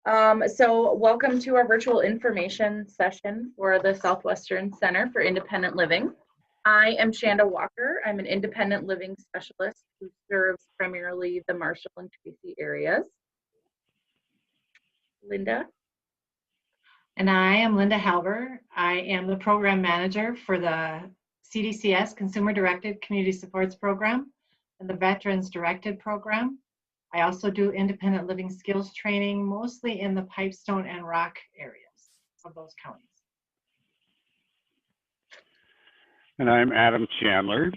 So welcome to our virtual information session for the Southwestern Center for Independent Living. I am Shanda Walker. I'm an independent living specialist who serves primarily the Marshall and Tracy areas. Linda. And I am Linda Halber. I am the program manager for the CDCS Consumer Directed Community Supports Program and the Veterans Directed Program. I also do independent living skills training, mostly in the Pipestone and Rock areas of those counties. And I'm Adam Chandler,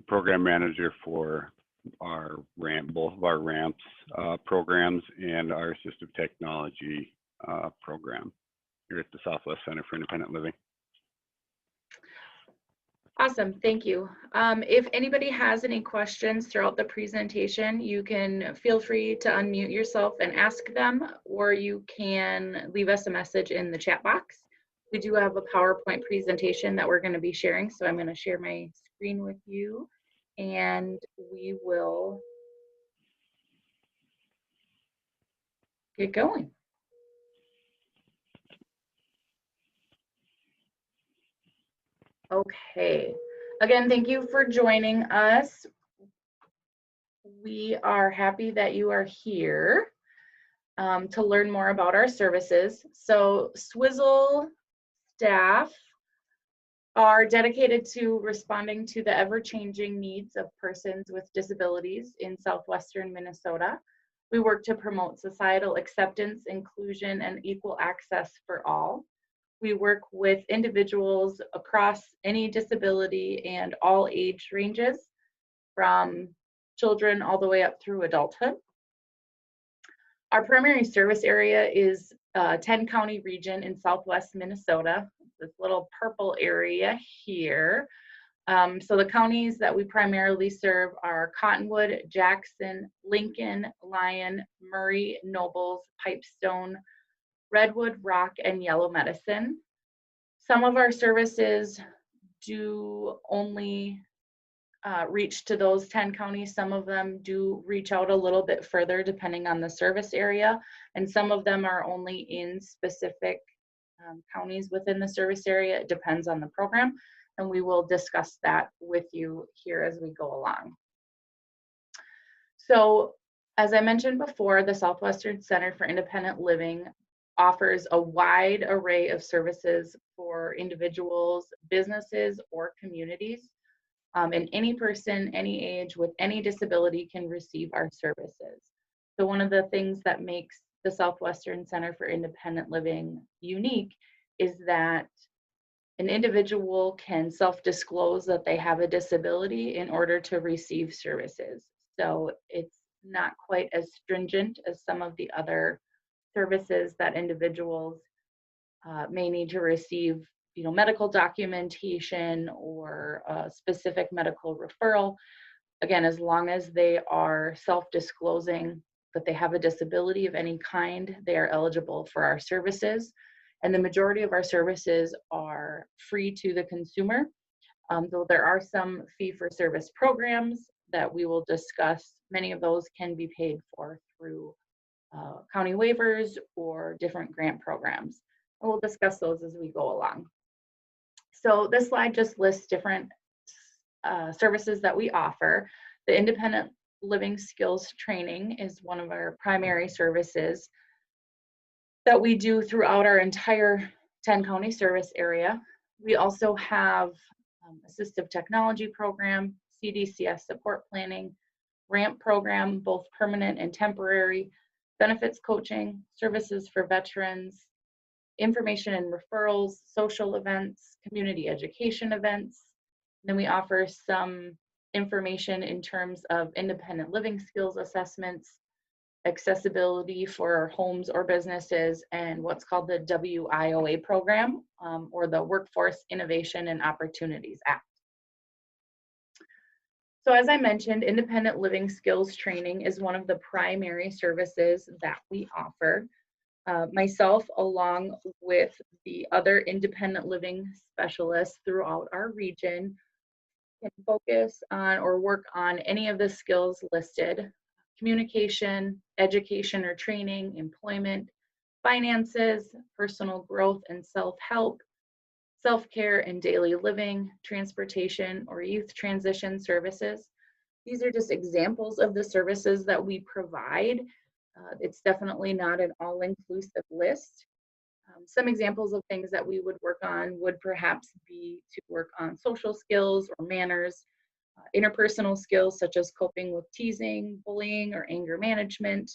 program manager for our both of our ramps programs and our assistive technology program here at the Southwest Center for Independent Living. Awesome, thank you. If anybody has any questions throughout the presentation, you can feel free to unmute yourself and ask them, or you can leave us a message in the chat box. We do have a PowerPoint presentation that we're going to be sharing, so I'm going to share my screen with you, and we will get going. Okay, again, thank you for joining us. We are happy that you are here to learn more about our services. So SWCIL staff are dedicated to responding to the ever-changing needs of persons with disabilities in southwestern Minnesota. We work to promote societal acceptance, inclusion, and equal access for all. We work with individuals across any disability and all age ranges, from children all the way up through adulthood. Our primary service area is a 10-county region in southwest Minnesota, this little purple area here. So the counties that we primarily serve are Cottonwood, Jackson, Lincoln, Lyon, Murray, Nobles, Pipestone, Redwood, Rock, and Yellow Medicine. Some of our services do only reach to those 10 counties. Some of them do reach out a little bit further depending on the service area, and some of them are only in specific counties within the service area. It depends on the program, and we will discuss that with you here as we go along. So, as I mentioned before, the Southwestern Center for Independent Living offers a wide array of services for individuals, businesses, or communities. And any person, any age, with any disability can receive our services. So one of the things that makes the Southwestern Center for Independent Living unique is that an individual can self-disclose that they have a disability in order to receive services. So it's not quite as stringent as some of the other services that individuals may need to receive, medical documentation or a specific medical referral. Again, as long as they are self-disclosing that they have a disability of any kind, they are eligible for our services. And the majority of our services are free to the consumer, though there are some fee-for-service programs that we will discuss. Many of those can be paid for through county waivers or different grant programs. And we'll discuss those as we go along. So this slide just lists different services that we offer. The independent living skills training is one of our primary services that we do throughout our entire 10-county service area. We also have assistive technology program, CDCS support planning, ramp program, both permanent and temporary, benefits coaching, services for veterans, information and referrals, social events, community education events. Then we offer some information in terms of independent living skills assessments, accessibility for homes or businesses, and what's called the WIOA program, or the Workforce Innovation and Opportunities Act. So as I mentioned, independent living skills training is one of the primary services that we offer. Myself, along with the other independent living specialists throughout our region, can focus on or work on any of the skills listed: communication, education or training, employment, finances, personal growth and self-help, self-care and daily living, transportation or youth transition services. These are just examples of the services that we provide. It's definitely not an all-inclusive list. Some examples of things that we would work on would perhaps be to work on social skills or manners, interpersonal skills such as coping with teasing, bullying, or anger management,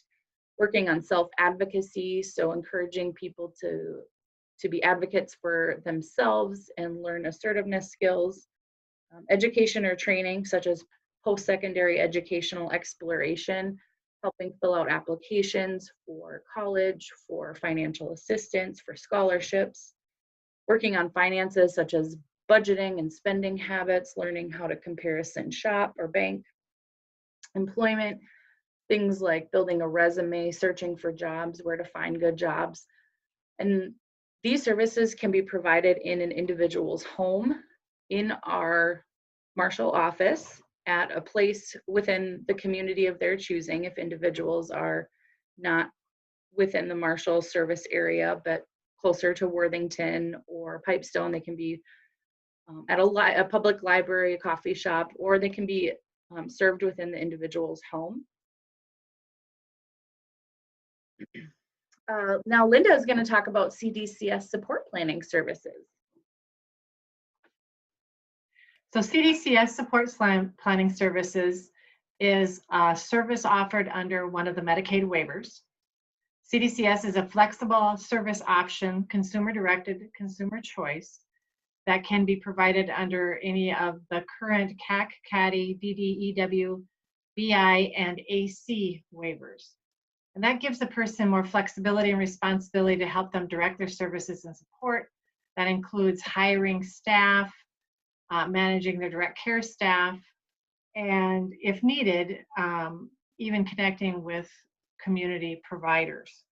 working on self-advocacy, so encouraging people to be advocates for themselves and learn assertiveness skills, education or training such as post-secondary educational exploration, helping fill out applications for college, for financial assistance, for scholarships, working on finances such as budgeting and spending habits, learning how to comparison shop or bank, employment, things like building a resume, searching for jobs, where to find good jobs. And these services can be provided in an individual's home, in our Marshall office, at a place within the community of their choosing if individuals are not within the Marshall service area, but closer to Worthington or Pipestone. They can be at a public library, a coffee shop, or they can be served within the individual's home. Now Linda is going to talk about CDCS support planning services. So CDCS support planning services is a service offered under one of the Medicaid waivers. CDCS is a flexible service option, consumer-directed consumer choice that can be provided under any of the current CAC, CADI, DDEW, BI, and AC waivers. And that gives the person more flexibility and responsibility to help them direct their services and support. That includes hiring staff, managing their direct care staff, and if needed, even connecting with community providers.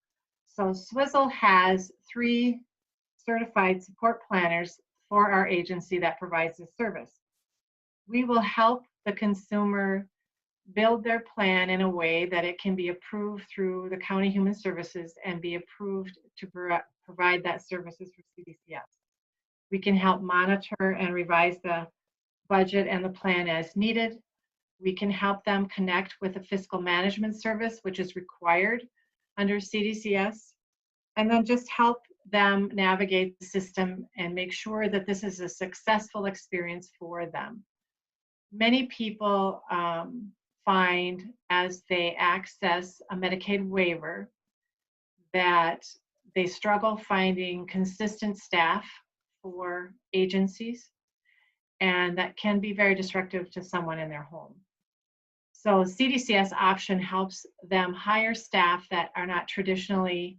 So SWCIL has 3 certified support planners for our agency that provides this service. We will help the consumer build their plan in a way that it can be approved through the County Human Services and be approved to provide that services for CDCS. We can help monitor and revise the budget and the plan as needed. We can help them connect with a fiscal management service, which is required under CDCS, and then just help them navigate the system and make sure that this is a successful experience for them. Many people find as they access a Medicaid waiver that they struggle finding consistent staff for agencies, and that can be very disruptive to someone in their home. So CDCS option helps them hire staff that are not traditionally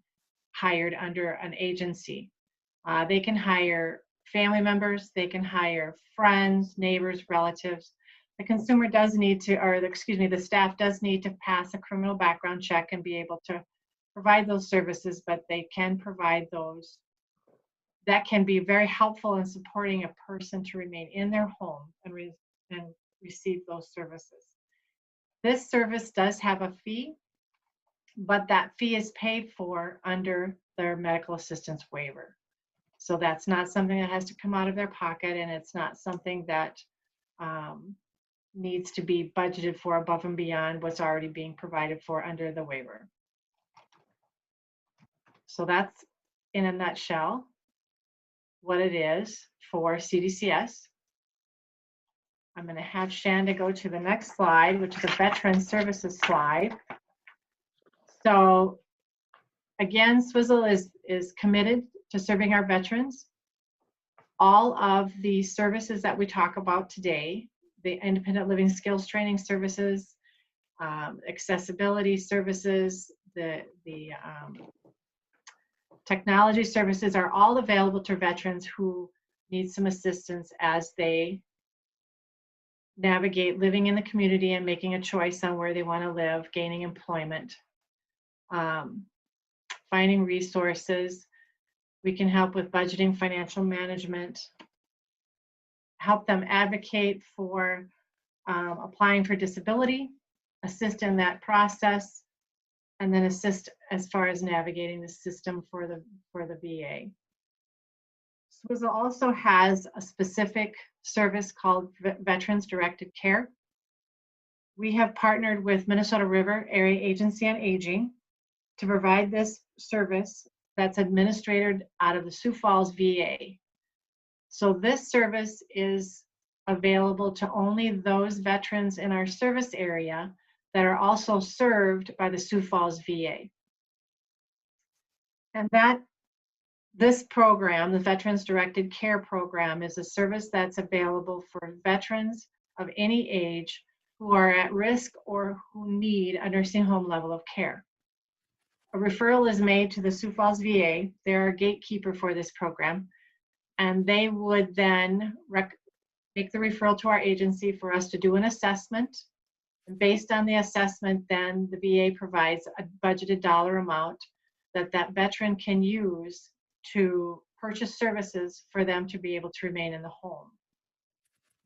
hired under an agency. They can hire family members, they can hire friends, neighbors, relatives. The consumer does need to, or the staff does need to pass a criminal background check and be able to provide those services, but they can provide those. That can be very helpful in supporting a person to remain in their home and receive those services. This service does have a fee, but that fee is paid for under their medical assistance waiver. So that's not something that has to come out of their pocket, and it's not something that needs to be budgeted for above and beyond what's already being provided for under the waiver. So that's, in a nutshell, what it is for CDCS. I'm going to have Shanda go to the next slide, which is a veteran services slide. So again, SWCIL is committed to serving our veterans. All of the services that we talk about today, the independent living skills training services, accessibility services, the technology services are all available to veterans who need some assistance as they navigate living in the community and making a choice on where they want to live, gaining employment, finding resources. We can help with budgeting, financial management, help them advocate for applying for disability assist in that process, and then assist as far as navigating the system for the VA. SWCIL also has a specific service called Veterans Directed Care. We have partnered with Minnesota River Area Agency on Aging to provide this service that's administered out of the Sioux Falls VA. So this service is available to only those veterans in our service area that are also served by the Sioux Falls VA. And this program, the Veterans Directed Care Program, is a service that's available for veterans of any age who are at risk or who need a nursing home level of care. A referral is made to the Sioux Falls VA. They're a gatekeeper for this program, and they would then make the referral to our agency for us to do an assessment. And based on the assessment, then the VA provides a budgeted dollar amount that veteran can use to purchase services for them to be able to remain in the home.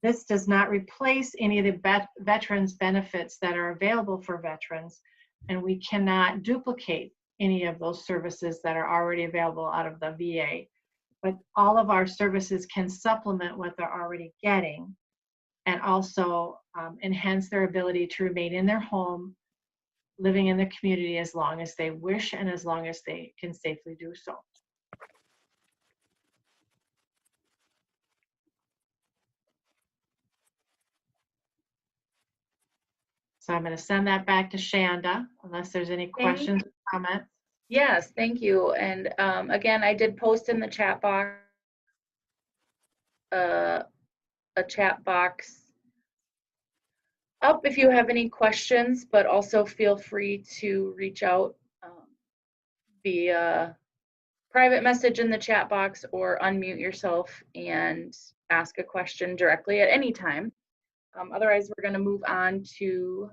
This does not replace any of the veterans' benefits that are available for veterans, and we cannot duplicate any of those services that are already available out of the VA. But all of our services can supplement what they're already getting and also enhance their ability to remain in their home, living in the community as long as they wish and as long as they can safely do so. So I'm going to send that back to Shanda, unless there's any questions or comments. Yes, thank you. And again, I did post in the chat box a chat box up if you have any questions, but also feel free to reach out via private message in the chat box or unmute yourself and ask a question directly at any time. Otherwise, we're going to move on to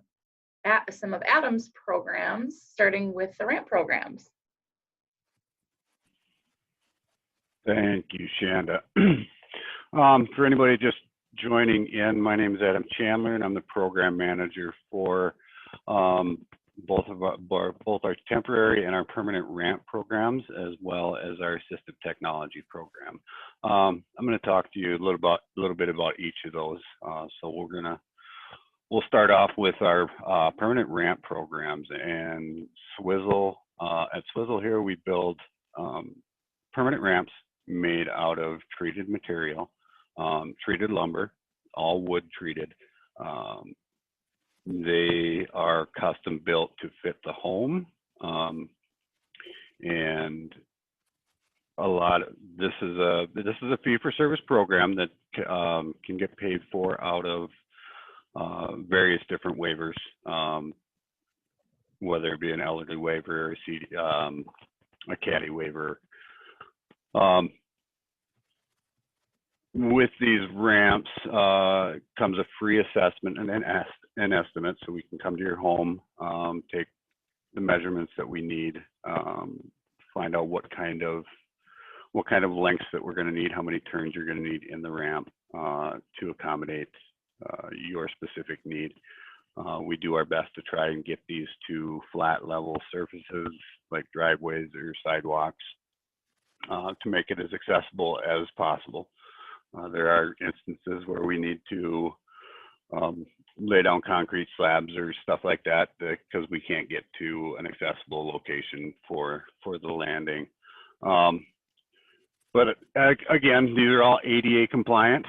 some of Adam's programs, starting with the RAMP programs. Thank you, Shanda. For anybody just joining in, my name is Adam Chandler, and I'm the program manager for both our temporary and our permanent RAMP programs, as well as our Assistive Technology program. I'm going to talk to you a little bit about each of those. So we'll start off with our permanent RAMP programs. And SWCIL, at SWCIL here, we build permanent ramps made out of treated material, treated lumber, all wood treated. They are custom built to fit the home, and this is a fee-for-service program that can get paid for out of various different waivers, whether it be an elderly waiver, a caddy waiver. With these ramps comes a free assessment and an estimate, so we can come to your home, take the measurements that we need, find out what kind of lengths that we're going to need, how many turns you're going to need in the ramp to accommodate your specific need. We do our best to try and get these to flat level surfaces like driveways or sidewalks to make it as accessible as possible. There are instances where we need to lay down concrete slabs or stuff like that because we can't get to an accessible location for the landing. But again, these are all ADA compliant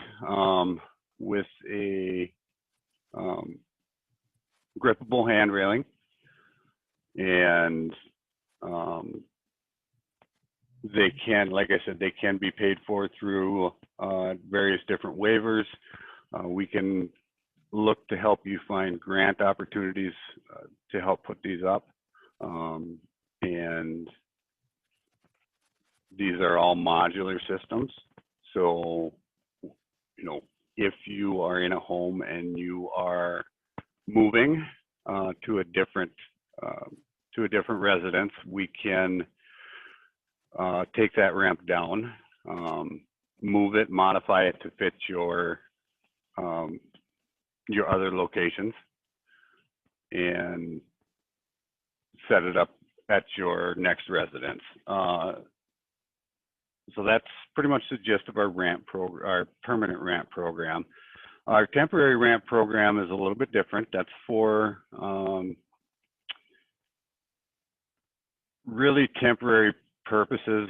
with a grippable hand railing, and they can, like I said, they can be paid for through various different waivers. We can look to help you find grant opportunities to help put these up. And these are all modular systems. So, you know, if you are in a home and you are moving to a different residence, we can take that ramp down, move it, modify it to fit your other locations, and set it up at your next residence. So that's pretty much the gist of our our permanent ramp program. Our temporary ramp program is a little bit different. That's for really temporary purposes.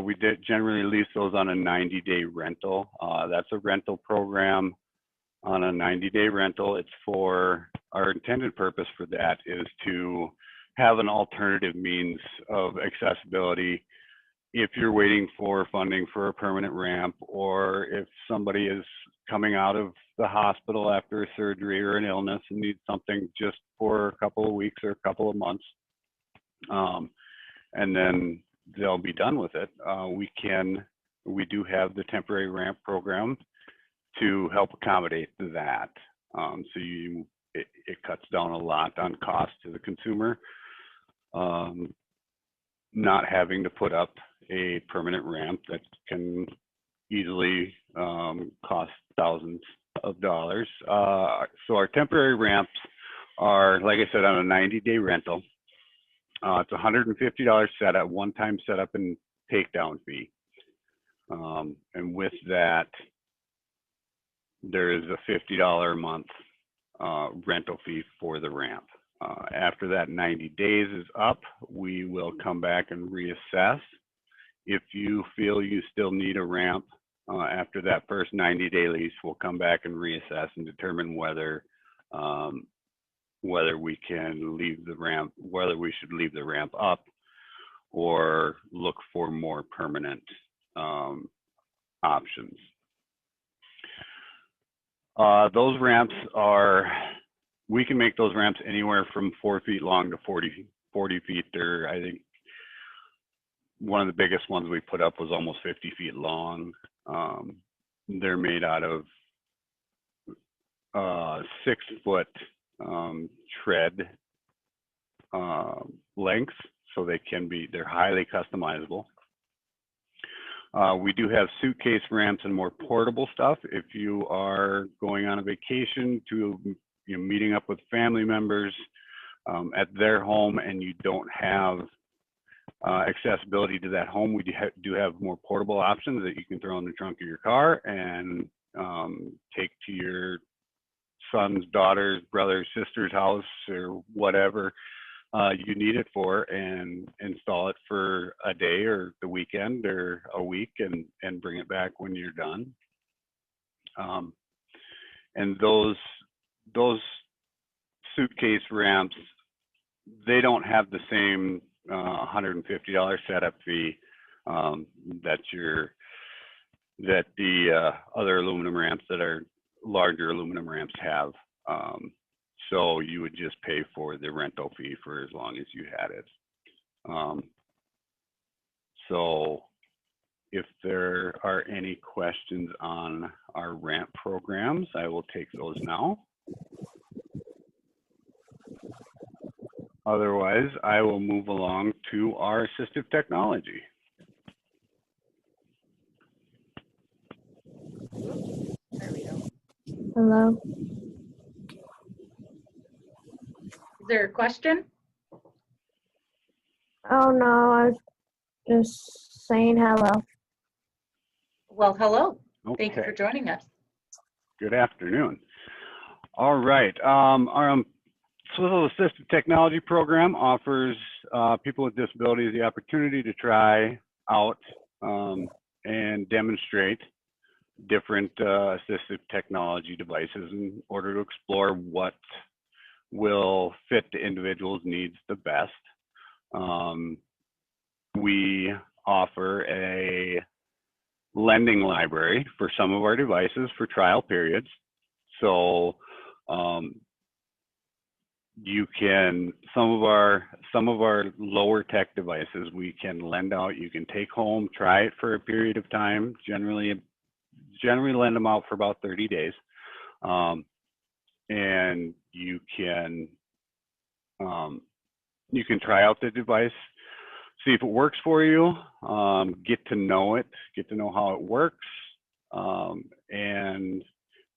We generally lease those on a 90-day rental. That's a rental program on a 90-day rental. It's for, our intended purpose for that is to have an alternative means of accessibility if you're waiting for funding for a permanent ramp, or if somebody is coming out of the hospital after a surgery or an illness and needs something just for a couple of weeks or a couple of months, and then they'll be done with it. We do have the temporary ramp program to help accommodate that. So it cuts down a lot on cost to the consumer, not having to put up a permanent ramp that can easily cost thousands of dollars. So our temporary ramps are, like I said, on a 90-day rental. It's $150 setup, one-time setup and takedown fee. And with that, there is a $50 a month rental fee for the ramp. After that 90 days is up, we will come back and reassess. If you feel you still need a ramp after that first 90-day lease, we'll come back and reassess and determine whether we can leave the ramp, whether we should leave the ramp up or look for more permanent options. Those ramps we can make those ramps anywhere from 4 feet long to 40 feet. They're, I think, one of the biggest ones we put up was almost 50 feet long. They're made out of 6-foot tread lengths, so they're highly customizable. We do have suitcase ramps and more portable stuff. If you are going on a vacation to meeting up with family members at their home and you don't have accessibility to that home, we do have more portable options that you can throw in the trunk of your car and take to your son's, daughter's, brother's, sister's house or whatever you need it for, and install it for a day or the weekend or a week and bring it back when you're done. And those suitcase ramps, they don't have the same $150 setup fee that the other aluminum ramps that are larger aluminum ramps have. So you would just pay for the rental fee for as long as you had it. So if there are any questions on our ramp programs, I will take those now. Otherwise, I will move along to our assistive technology. There we go. Hello. Is there a question? Oh no, I was just saying hello. Well, hello. Okay. Thank you for joining us. Good afternoon. All right. Our SWCIL Assistive Technology program offers people with disabilities the opportunity to try out and demonstrate different assistive technology devices in order to explore what will fit the individual's needs the best. We offer a lending library for some of our devices for trial periods. So you can, some of our lower tech devices we can lend out. You can take home, try it for a period of time. Generally lend them out for about 30 days. And you can try out the device, see if it works for you, get to know it, get to know how it works, and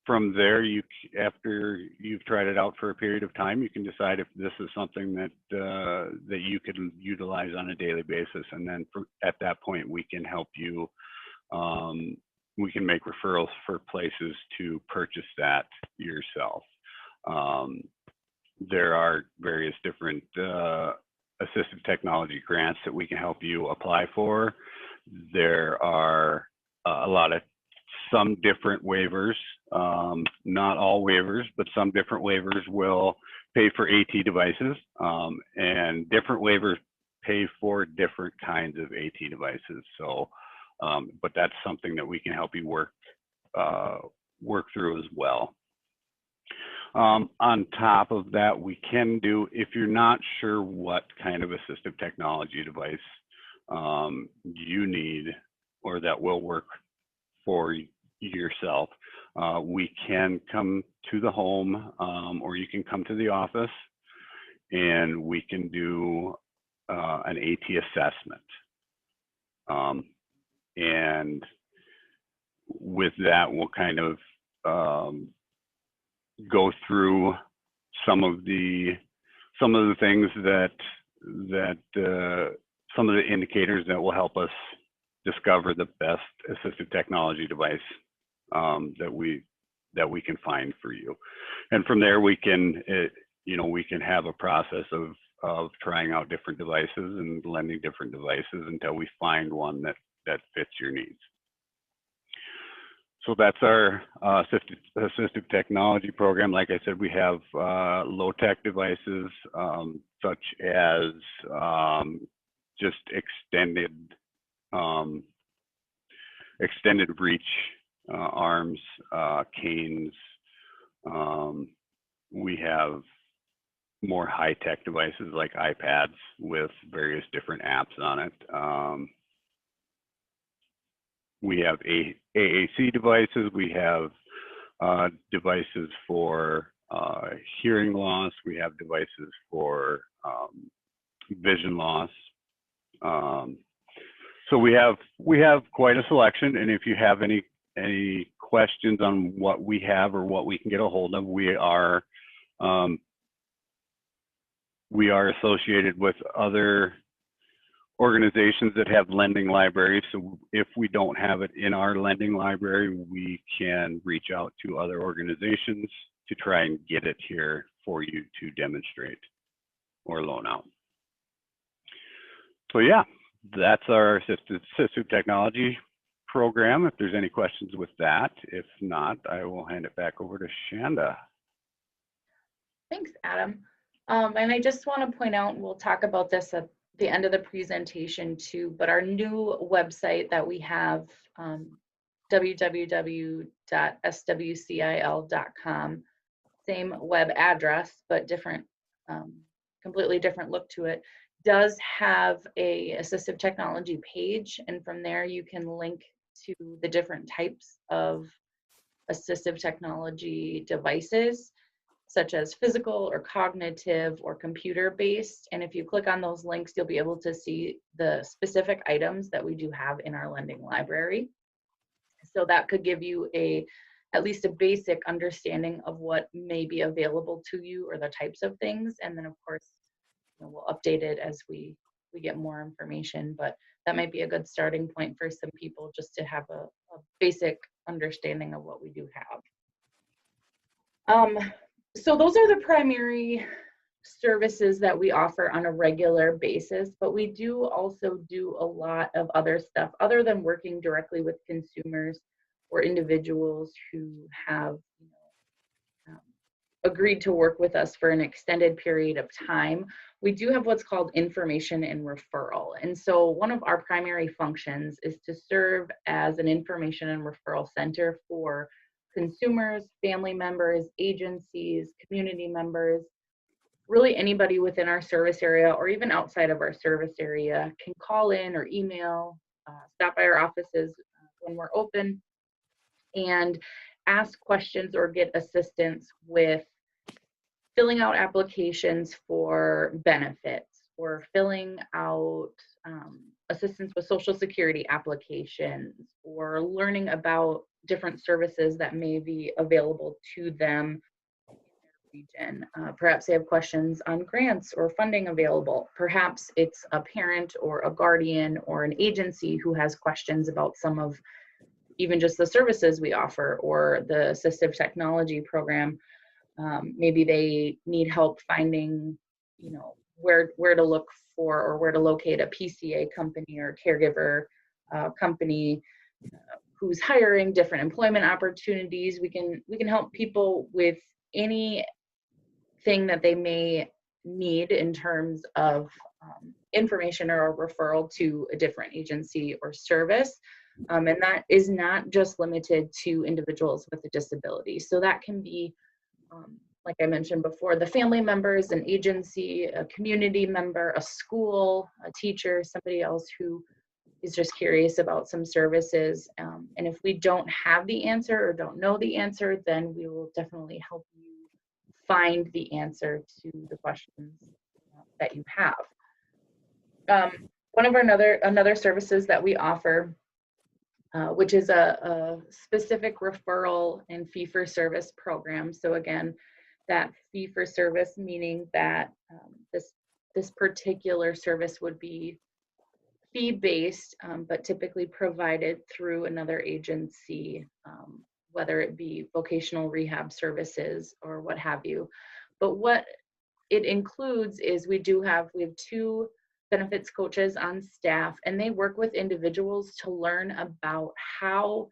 from there, after you've tried it out for a period of time, you can decide if this is something that that you could utilize on a daily basis, and then at that point, we can help you. We can make referrals for places to purchase that yourself. There are various different assistive technology grants that we can help you apply for. There are some different waivers, not all waivers, but some different waivers will pay for AT devices, and different waivers pay for different kinds of AT devices. So, but that's something that we can help you work through as well. On top of that, we can do, if you're not sure what kind of assistive technology device you need or that will work for yourself, we can come to the home, or you can come to the office, and we can do an AT assessment. And with that, we'll kind of go through some of the things that some of the indicators that will help us discover the best assistive technology device that we can find for you. And from there, we can we can have a process of trying out different devices and lending different devices until we find one that fits your needs. So that's our assistive technology program. Like I said, we have low-tech devices such as just extended reach arms, canes. We have more high-tech devices like iPads with various different apps on it. We have AAC devices. We have devices for hearing loss. We have devices for vision loss. So we have quite a selection. And if you have any questions on what we have or what we can get a hold of, we are associated with other organizations that have lending libraries. So if we don't have it in our lending library, we can reach out to other organizations to try and get it here for you to demonstrate or loan out. So yeah, that's our assistive technology program. If there's any questions with that, if not, I will hand it back over to Shanda. Thanks, Adam. And I just want to point out, we'll talk about this at the end of the presentation too, but our new website that we have, www.swcil.com, same web address, but different, completely different look to it, does have a assistive technology page. And from there you can link to the different types of assistive technology devices, such as physical or cognitive or computer-based. And if you click on those links, you'll be able to see the specific items that we do have in our lending library. So that could give you at least a basic understanding of what may be available to you or the types of things. And then of course, we'll update it as we get more information, but that might be a good starting point for some people just to have a basic understanding of what we do have. So those are the primary services that we offer on a regular basis, but we do also do a lot of other stuff other than working directly with consumers or individuals who have agreed to work with us for an extended period of time. We do have what's called information and referral. And so one of our primary functions is to serve as an information and referral center for consumers, family members, agencies, community members, really anybody within our service area or even outside of our service area can call in or email, stop by our offices when we're open, and ask questions or get assistance with filling out applications for benefits or filling out assistance with Social Security applications or learning about different services that may be available to them in their region. Perhaps they have questions on grants or funding available. Perhaps it's a parent or a guardian or an agency who has questions about some of even just the services we offer or the assistive technology program. Maybe they need help finding, where to look for or where to locate a PCA company or caregiver company who's hiring, different employment opportunities. We can help people with anything that they may need in terms of information or a referral to a different agency or service. And that is not just limited to individuals with a disability. So that can be, like I mentioned before, the family members, an agency, a community member, a school, a teacher, somebody else who is just curious about some services. And if we don't have the answer or don't know the answer, then we will definitely help you find the answer to the questions that you have. One of another services that we offer, which is a specific referral and fee-for-service program. So again, that fee-for-service meaning that this particular service would be fee-based, but typically provided through another agency, whether it be vocational rehab services or what have you. But what it includes is we have 2 benefits coaches on staff, and they work with individuals to learn about how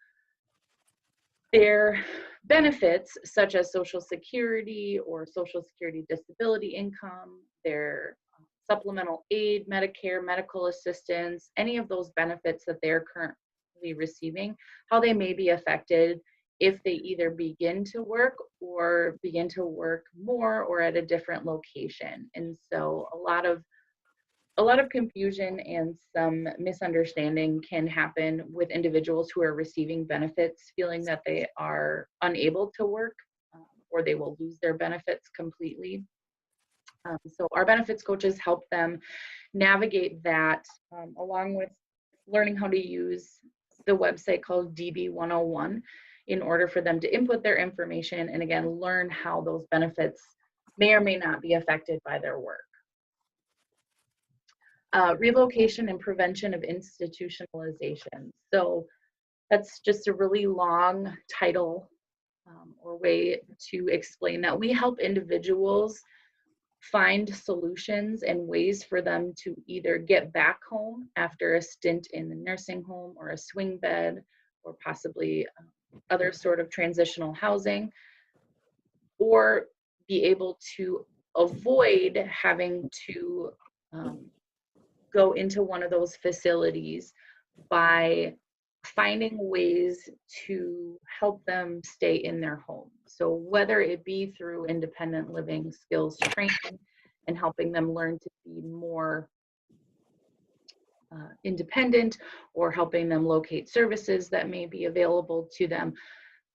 their benefits, such as Social Security or Social Security disability income, their supplemental aid, Medicare, medical assistance, any of those benefits that they're currently receiving, how they may be affected if they either begin to work or begin to work more or at a different location. And so a lot of confusion and some misunderstanding can happen with individuals who are receiving benefits, feeling that they are unable to work or they will lose their benefits completely. So our benefits coaches help them navigate that, along with learning how to use the website called DB 101 in order for them to input their information and again learn how those benefits may or may not be affected by their work. Relocation and prevention of institutionalization. So that's just a really long title or way to explain that. We help individuals find solutions and ways for them to either get back home after a stint in the nursing home or a swing bed or possibly other sort of transitional housing, or be able to avoid having to go into one of those facilities by finding ways to help them stay in their home. So whether it be through independent living skills training and helping them learn to be more independent, or helping them locate services that may be available to them,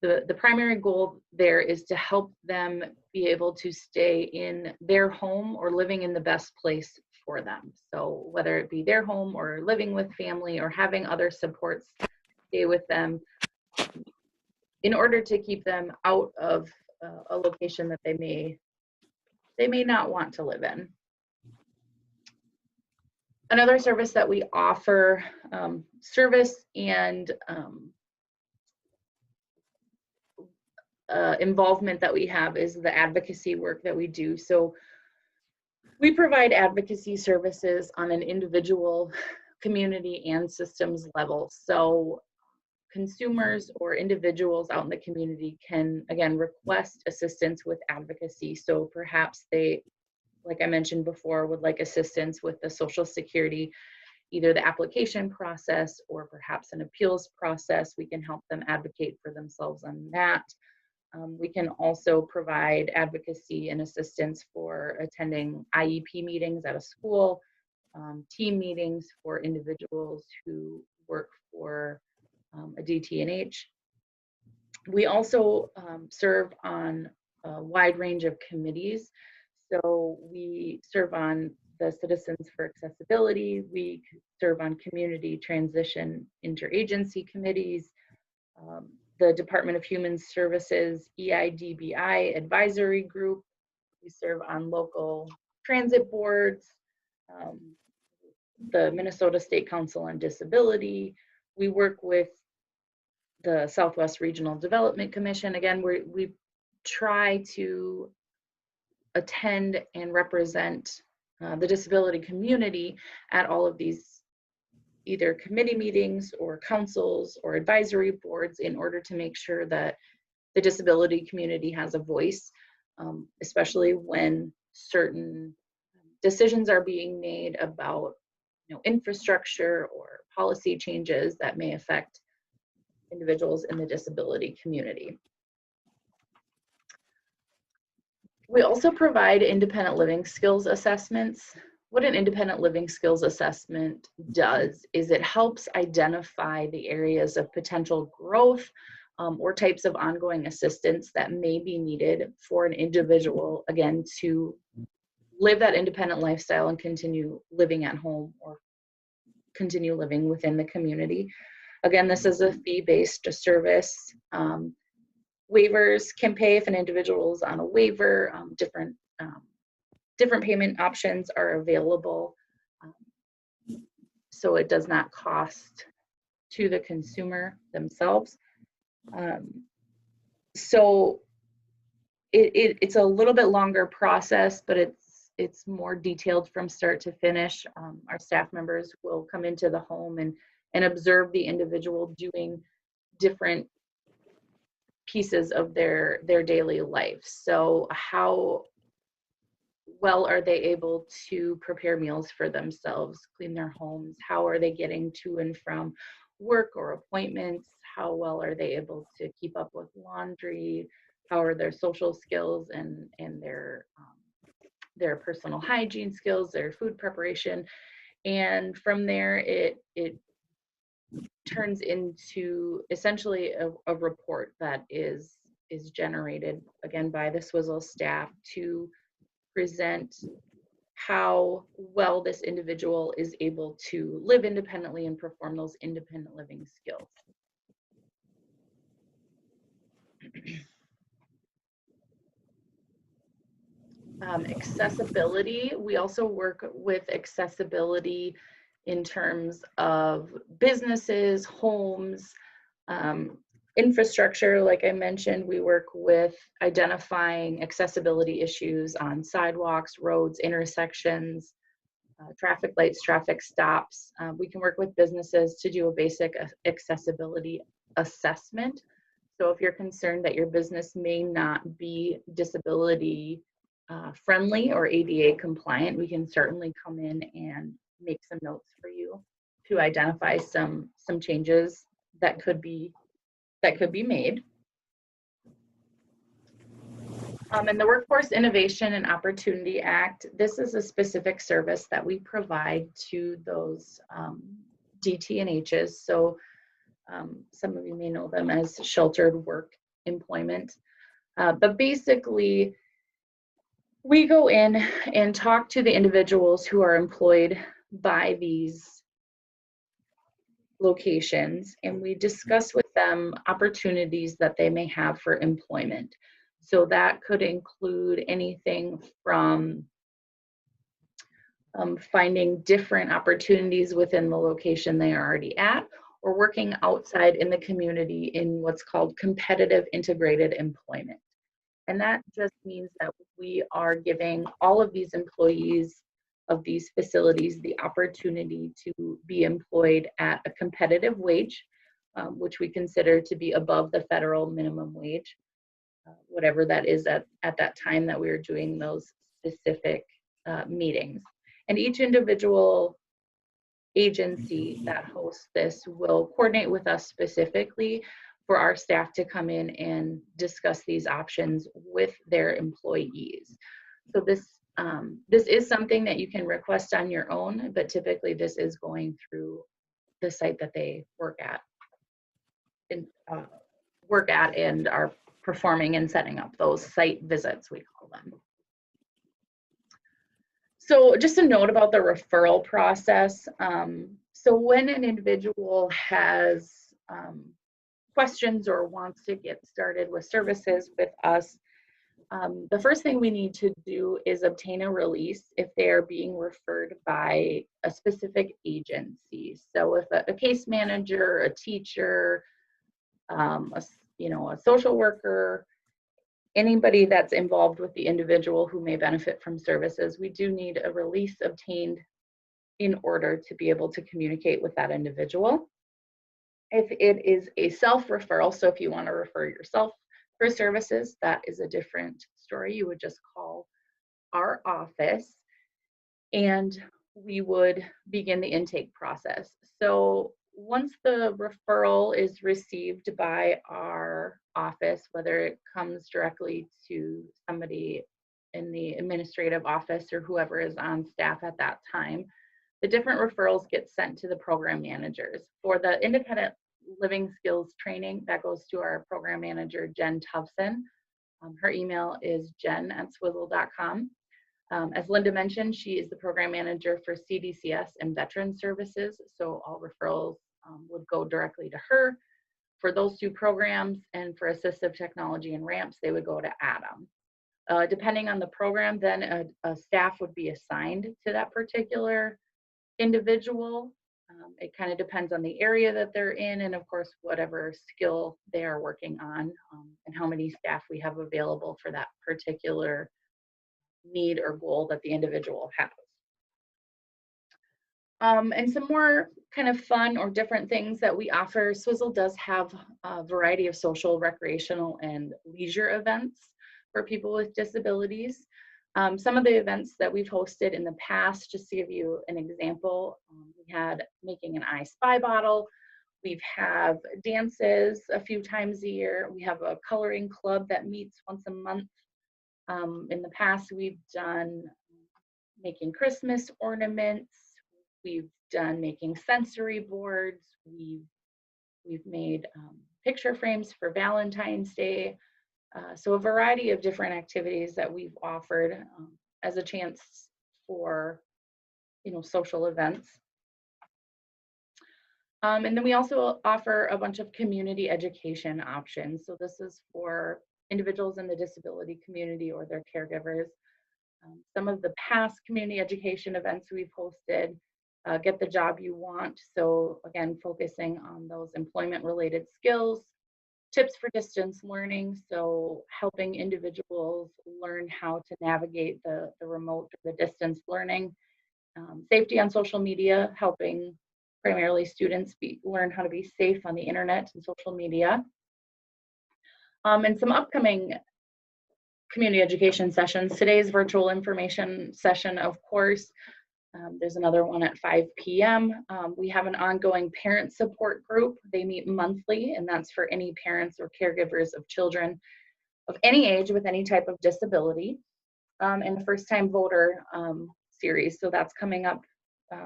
the primary goal there is to help them be able to stay in their home or living in the best place for them. So whether it be their home or living with family or having other supports stay with them in order to keep them out of a location that they may not want to live in. Another service that we offer, service and involvement that we have, is the advocacy work that we do. So we provide advocacy services on an individual, community, and systems level. So consumers or individuals out in the community can, again, request assistance with advocacy. So perhaps they, like I mentioned before, would like assistance with the Social Security, either the application process or perhaps an appeals process. We can help them advocate for themselves on that. We can also provide advocacy and assistance for attending IEP meetings at a school, team meetings for individuals who work for a DT&H. We also serve on a wide range of committees. So we serve on the Citizens for Accessibility. We serve on community transition interagency committees, the Department of Human Services EIDBI advisory group. We serve on local transit boards, the Minnesota State Council on Disability. We work with the Southwest Regional Development Commission. Again, we try to attend and represent the disability community at all of these either committee meetings or councils or advisory boards in order to make sure that the disability community has a voice, especially when certain decisions are being made about infrastructure or policy changes that may affect individuals in the disability community. We also provide independent living skills assessments. What an independent living skills assessment does is it helps identify the areas of potential growth or types of ongoing assistance that may be needed for an individual, again, to live that independent lifestyle and continue living at home or continue living within the community. Again, this is a fee-based service. Waivers can pay if an individual is on a waiver. Different payment options are available, so it does not cost to the consumer themselves. So it's a little bit longer process, but it's more detailed from start to finish. Our staff members will come into the home and observe the individual doing different pieces of their daily life. So how well are they able to prepare meals for themselves, clean their homes? How are they getting to and from work or appointments? How well are they able to keep up with laundry? How are their social skills and their personal hygiene skills, their food preparation? And from there, it turns into essentially a report that is generated, again, by the SWCIL staff to present how well this individual is able to live independently and perform those independent living skills. Accessibility, we also work with accessibility in terms of businesses, homes, infrastructure. Like I mentioned, we work with identifying accessibility issues on sidewalks, roads, intersections, traffic lights, traffic stops. We can work with businesses to do a basic accessibility assessment. So if you're concerned that your business may not be disability friendly or ADA compliant, we can certainly come in and make some notes for you to identify some changes that could be made. And the Workforce Innovation and Opportunity Act, this is a specific service that we provide to those DT&Hs. So some of you may know them as sheltered work employment. But basically, we go in and talk to the individuals who are employed by these locations, and we discuss with them opportunities that they may have for employment. So that could include anything from finding different opportunities within the location they are already at, or working outside in the community in what's called competitive integrated employment. And that just means that we are giving all of these employees of these facilities the opportunity to be employed at a competitive wage, which we consider to be above the federal minimum wage, whatever that is at that time that we are doing those specific meetings. And each individual agency that hosts this will coordinate with us specifically for our staff to come in and discuss these options with their employees. So this is something that you can request on your own, but typically this is going through the site that they work at and are performing and setting up those site visits, we call them. So just a note about the referral process. So when an individual has questions or wants to get started with services with us, the first thing we need to do is obtain a release if they are being referred by a specific agency. So if a case manager, a teacher, a social worker, anybody that's involved with the individual who may benefit from services, we do need a release obtained in order to be able to communicate with that individual. If it is a self-referral, so if you want to refer yourself for services, that is a different story. You would just call our office and we would begin the intake process. So once the referral is received by our office, whether it comes directly to somebody in the administrative office or whoever is on staff at that time, the different referrals get sent to the program managers. For the independent living skills training, that goes to our program manager, Jen Tufson. Her email is jen@SWCIL.com. As Linda mentioned, she is the program manager for CDCS and Veteran Services, so all referrals would go directly to her for those two programs, and for Assistive Technology and ramps, they would go to Adam. Depending on the program, then a staff would be assigned to that particular individual. It kind of depends on the area that they're in, and of course whatever skill they are working on, and how many staff we have available for that particular need or goal that the individual has. And some more kind of fun or different things that we offer. SWCIL does have a variety of social, recreational, and leisure events for people with disabilities. Some of the events that we've hosted in the past, just to give you an example, we had making an I Spy bottle. We have dances a few times a year. We have a coloring club that meets once a month. In the past, we've done making Christmas ornaments. We've done making sensory boards. We've made picture frames for Valentine's Day. So a variety of different activities that we've offered as a chance for, social events. And then we also offer a bunch of community education options. So this is for individuals in the disability community or their caregivers. Some of the past community education events we've hosted, Get the Job You Want. So again, focusing on those employment related skills. Tips for distance learning, so helping individuals learn how to navigate the remote or the distance learning. Safety on social media, helping primarily students learn how to be safe on the internet and social media. And some upcoming community education sessions. Today's virtual information session, of course. There's another one at 5 p.m. We have an ongoing parent support group. They meet monthly, and that's for any parents or caregivers of children of any age with any type of disability. And the first time voter series. So that's coming up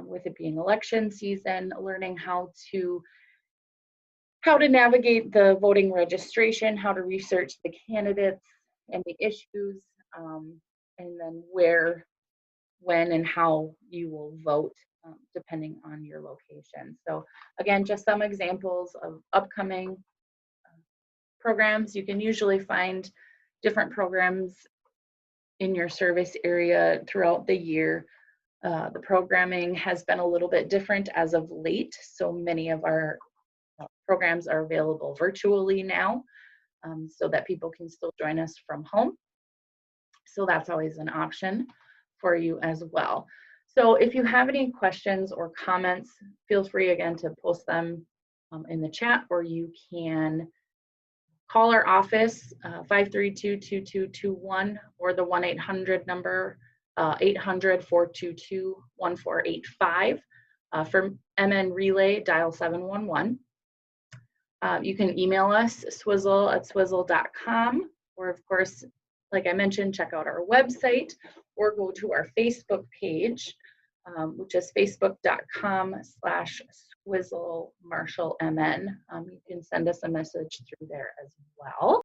with it being election season, learning how to navigate the voting registration, how to research the candidates and the issues, and then where, when, and how you will vote depending on your location. So again, just some examples of upcoming programs. You can usually find different programs in your service area throughout the year. The programming has been a little bit different as of late, so many of our programs are available virtually now, so that people can still join us from home. So that's always an option for you as well. So if you have any questions or comments, feel free again to post them in the chat, or you can call our office 532-2221 or the 1-800 number 800-422-1485. For MN Relay, dial 711. You can email us swcil@swcil.com, or of course, like I mentioned, check out our website or go to our Facebook page, which is facebook.com/SWCIL Marshall MN. You can send us a message through there as well.